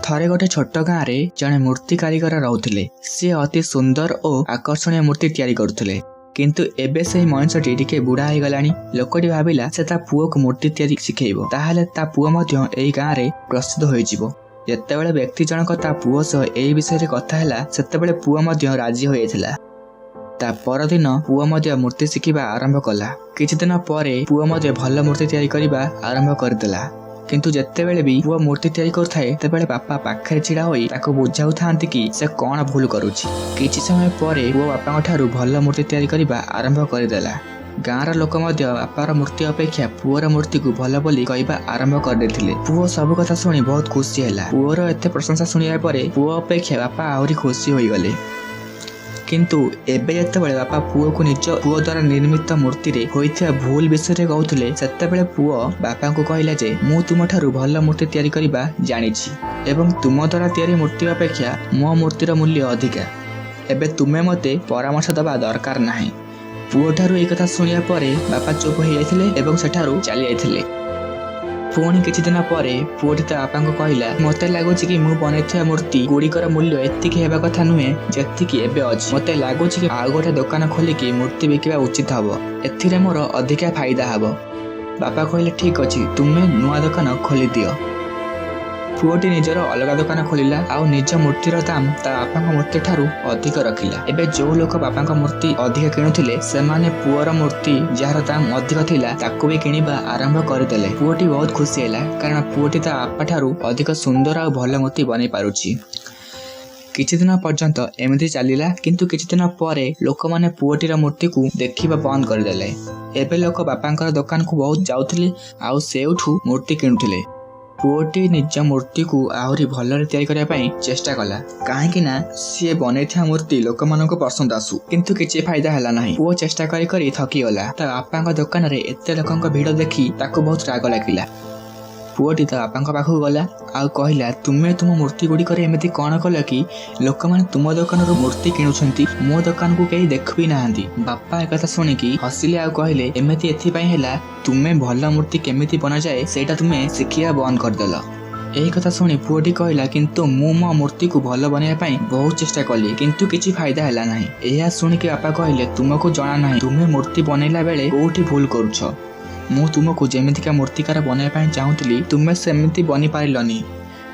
ଥରେ ଗୋଟେ ଛୋଟ ଗାଁରେ ଜଣେ ମୂର୍ତ୍ତି କାରିଗର ରହୁଥିଲେ। ସେ ଅତି ସୁନ୍ଦର ଓ ଆକର୍ଷଣୀୟ ମୂର୍ତ୍ତି ତିଆରି କରୁଥିଲେ। କିନ୍ତୁ ଏବେ ସେହି ମଣିଷଟି ଟିକେ ବୁଢା ହେଇଗଲାଣି। ଲୋକଟି ଭାବିଲା ସେ ତା ପୁଅକୁ ମୂର୍ତ୍ତି ତିଆରି ଶିଖେଇବ, ତାହେଲେ ତା ପୁଅ ମଧ୍ୟ ଏହି ଗାଁରେ ପ୍ରସିଦ୍ଧ ହୋଇଯିବ। ଯେତେବେଳେ ବ୍ୟକ୍ତି ଜଣକ ତା ପୁଅ ସହ ଏହି ବିଷୟରେ କଥା ହେଲା, ସେତେବେଳେ ପୁଅ ମଧ୍ୟ ରାଜି ହୋଇଯାଇଥିଲା। ତା ପରଦିନ ପୁଅ ମଧ୍ୟ ମୂର୍ତ୍ତି ଶିଖିବା ଆରମ୍ଭ କଲା। କିଛି ଦିନ ପରେ ପୁଅ ମଧ୍ୟ ଭଲ ମୂର୍ତ୍ତି ତିଆରି କରିବା ଆରମ୍ଭ କରିଦେଲା। କିନ୍ତୁ ଯେତେବେଳେ ବି ପୁଅ ମୂର୍ତ୍ତି ତିଆରି କରୁଥାଏ, ସେତେବେଳେ ବାପା ପାଖରେ ଛିଡା ହୋଇ ତାକୁ ବୁଝାଉଥାନ୍ତି କି ସେ କଣ ଭୁଲ କରୁଛି। କିଛି ସମୟ ପରେ ପୁଅ ବାପାଙ୍କ ଠାରୁ ଭଲ ମୂର୍ତ୍ତି ତିଆରି କରିବା ଆରମ୍ଭ କରିଦେଲା। ଗାଁର ଲୋକ ମଧ୍ୟ ବାପାର ମୂର୍ତ୍ତି ଅପେକ୍ଷା ପୁଅର ମୂର୍ତ୍ତିକୁ ଭଲ ବୋଲି କହିବା ଆରମ୍ଭ କରିଦେଇଥିଲେ। ପୁଅ ସବୁ କଥା ଶୁଣି ବହୁତ ଖୁସି ହେଲା। ପୁଅର ଏତେ ପ୍ରଶଂସା ଶୁଣିବା ପରେ ପୁଅ ଅପେକ୍ଷା ବାପା ଆହୁରି ଖୁସି ହୋଇଗଲେ। କିନ୍ତୁ ଏବେ ଯେତେବେଳେ ବାପା ପୁଅକୁ ନିଜ ପୁଅ ଦ୍ୱାରା ନିର୍ମିତ ମୂର୍ତ୍ତିରେ ହୋଇଥିବା ଭୁଲ ବିଷୟରେ କହୁଥିଲେ, ସେତେବେଳେ ପୁଅ ବାପାଙ୍କୁ କହିଲା ଯେ ମୁଁ ତୁମଠାରୁ ଭଲ ମୂର୍ତ୍ତି ତିଆରି କରିବା ଜାଣିଛି ଏବଂ ତୁମ ଦ୍ୱାରା ତିଆରି ମୂର୍ତ୍ତି ଅପେକ୍ଷା ମୋ ମୂର୍ତ୍ତିର ମୂଲ୍ୟ ଅଧିକା। ଏବେ ତୁମେ ମୋତେ ପରାମର୍ଶ ଦେବା ଦରକାର ନାହିଁ। ପୁଅଠାରୁ ଏହି କଥା ଶୁଣିବା ପରେ ବାପା ଚୁପ୍ ହୋଇଯାଇଥିଲେ ଏବଂ ସେଠାରୁ ଚାଲି ଯାଇଥିଲେ। ପୁଣି କିଛି ଦିନ ପରେ ପୁଅଟି ତା ବାପାଙ୍କୁ କହିଲା, ମୋତେ ଲାଗୁଛି କି ମୁଁ ବନେଇଥିବା ମୂର୍ତ୍ତି ଗୁଡ଼ିକର ମୂଲ୍ୟ ଏତିକି ହେବା କଥା ନୁହେଁ ଯେତିକି ଏବେ ଅଛି। ମୋତେ ଲାଗୁଛି କି ଆଉ ଗୋଟେ ଦୋକାନ ଖୋଲିକି ମୂର୍ତ୍ତି ବିକିବା ଉଚିତ ହବ। ଏଥିରେ ମୋର ଅଧିକା ଫାଇଦା ହବ। ବାପା କହିଲେ, ଠିକ୍ ଅଛି, ତୁମେ ନୂଆ ଦୋକାନ ଖୋଲିଦିଅ। ପୁଅଟି ନିଜର ଅଲଗା ଦୋକାନ ଖୋଲିଲା ଆଉ ନିଜ ମୂର୍ତ୍ତିର ଦାମ ତା ବାପାଙ୍କ ମୂର୍ତ୍ତି ଠାରୁ ଅଧିକ ରଖିଲା। ଏବେ ଯୋଉ ଲୋକ ବାପାଙ୍କ ମୂର୍ତ୍ତି ଅଧିକ କିଣୁଥିଲେ, ସେମାନେ ପୁଅର ମୂର୍ତ୍ତି ଯାହାର ଦାମ ଅଧିକ ଥିଲା ତାକୁ ବି କିଣିବା ଆରମ୍ଭ କରିଦେଲେ। ପୁଅଟି ବହୁତ ଖୁସି ହେଲା, କାରଣ ପୁଅଟି ତା ବାପା ଠାରୁ ଅଧିକ ସୁନ୍ଦର ଆଉ ଭଲ ମୂର୍ତ୍ତି ବନେଇ ପାରୁଛି। କିଛି ଦିନ ପର୍ଯ୍ୟନ୍ତ ଏମିତି ଚାଲିଲା। କିନ୍ତୁ କିଛି ଦିନ ପରେ ଲୋକମାନେ ପୁଅଟିର ମୂର୍ତ୍ତିକୁ ଦେଖିବା ବନ୍ଦ କରିଦେଲେ। ଏବେ ଲୋକ ବାପାଙ୍କର ଦୋକାନକୁ ବହୁତ ଯାଉଥିଲେ ଆଉ ସେଇଠୁ ମୂର୍ତ୍ତି କିଣୁଥିଲେ। ପୁଅଟି ନିଜ ମୂର୍ତ୍ତିକୁ ଆହୁରି ଭଲରେ ତିଆରି କରିବା ପାଇଁ ଚେଷ୍ଟା କଲା, କାହିଁକି ନା ସିଏ ବନେଇଥିବା ମୂର୍ତ୍ତି ଲୋକମାନଙ୍କୁ ପସନ୍ଦ ଆସୁ। କିନ୍ତୁ କିଛି ଫାଇଦା ହେଲା ନାହିଁ। ପୁଅ ଚେଷ୍ଟା କରି କରି ଥକିଗଲା। ତା ବାପାଙ୍କ ଦୋକାନରେ ଏତେ ଲୋକଙ୍କ ଭିଡ଼ ଦେଖି ତାକୁ ବହୁତ ରାଗ ଲାଗିଲା। ପୁଅଟି ତା ବାପାଙ୍କ ପାଖକୁ ଗଲା ଆଉ କହିଲା, ତୁମେ ତୁମ ମୂର୍ତ୍ତି ଗୁଡ଼ିକରେ ଏମିତି କଣ କଲ କି ଲୋକମାନେ ତୁମ ଦୋକାନରୁ ମୂର୍ତ୍ତି କିଣୁଛନ୍ତି, ମୋ ଦୋକାନକୁ କେହି ଦେଖୁ ବି ନାହାନ୍ତି। ବାପା ଏକଥା ଶୁଣିକି ହସିଲେ ଆଉ କହିଲେ, ଏମିତି ଏଥିପାଇଁ ହେଲା, ତୁମେ ଭଲ ମୂର୍ତ୍ତି କେମିତି ବନାଯାଏ ସେଇଟା ତୁମେ ଶିଖିବା ବନ୍ଦ କରିଦେଲ। ଏହି କଥା ଶୁଣି ପୁଅଟି କହିଲା, କିନ୍ତୁ ମୁଁ ମୋ ମୂର୍ତ୍ତିକୁ ଭଲ ବନେଇବା ପାଇଁ ବହୁତ ଚେଷ୍ଟା କଲି, କିନ୍ତୁ କିଛି ଫାଇଦା ହେଲା ନାହିଁ। ଏହା ଶୁଣିକି ବାପା କହିଲେ, ତୁମକୁ ଜଣା ନାହିଁ ତୁମେ ମୂର୍ତ୍ତି ବନେଇଲା ବେଳେ କୋଉଠି ଭୁଲ କରୁଛ। ମୁଁ ତୁମକୁ ଯେମିତିକା ମୂର୍ତ୍ତିକାର ବନେଇବା ପାଇଁ ଚାହୁଁଥିଲି, ତୁମେ ସେମିତି ବନି ପାରିଲନି।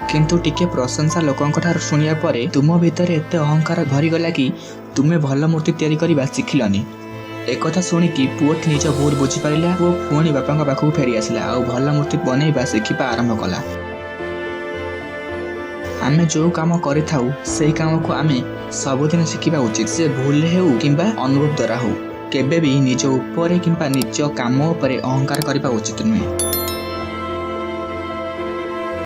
କିନ୍ତୁ ଟିକେ ପ୍ରଶଂସା ଲୋକଙ୍କ ଠାରୁ ଶୁଣିବା ପରେ ତୁମ ଭିତରେ ଏତେ ଅହଙ୍କାର ଭରିଗଲା କି ତୁମେ ଭଲ ମୂର୍ତ୍ତି ତିଆରି କରିବା ଶିଖିଲନି। ଏକଥା ଶୁଣିକି ପୁଅଟି ନିଜ ଭୁଲ ବୁଝିପାରିଲା ଓ ପୁଣି ବାପାଙ୍କ ପାଖକୁ ଫେରି ଆସିଲା ଆଉ ଭଲ ମୂର୍ତ୍ତି ବନେଇବା ଶିଖିବା ଆରମ୍ଭ କଲା। ଆମେ ଯୋଉ କାମ କରିଥାଉ ସେଇ କାମକୁ ଆମେ ସବୁଦିନ ଶିଖିବା ଉଚିତ। ସେ ଭୁଲରେ ହେଉ କିମ୍ବା ଅନୁଭବ ଦ୍ୱାରା ହେଉ, କେବେ ବି ନିଜ ଉପରେ କିମ୍ବା ନିଜ କାମ ଉପରେ ଅହଙ୍କାର କରିବା ଉଚିତ ନୁହେଁ।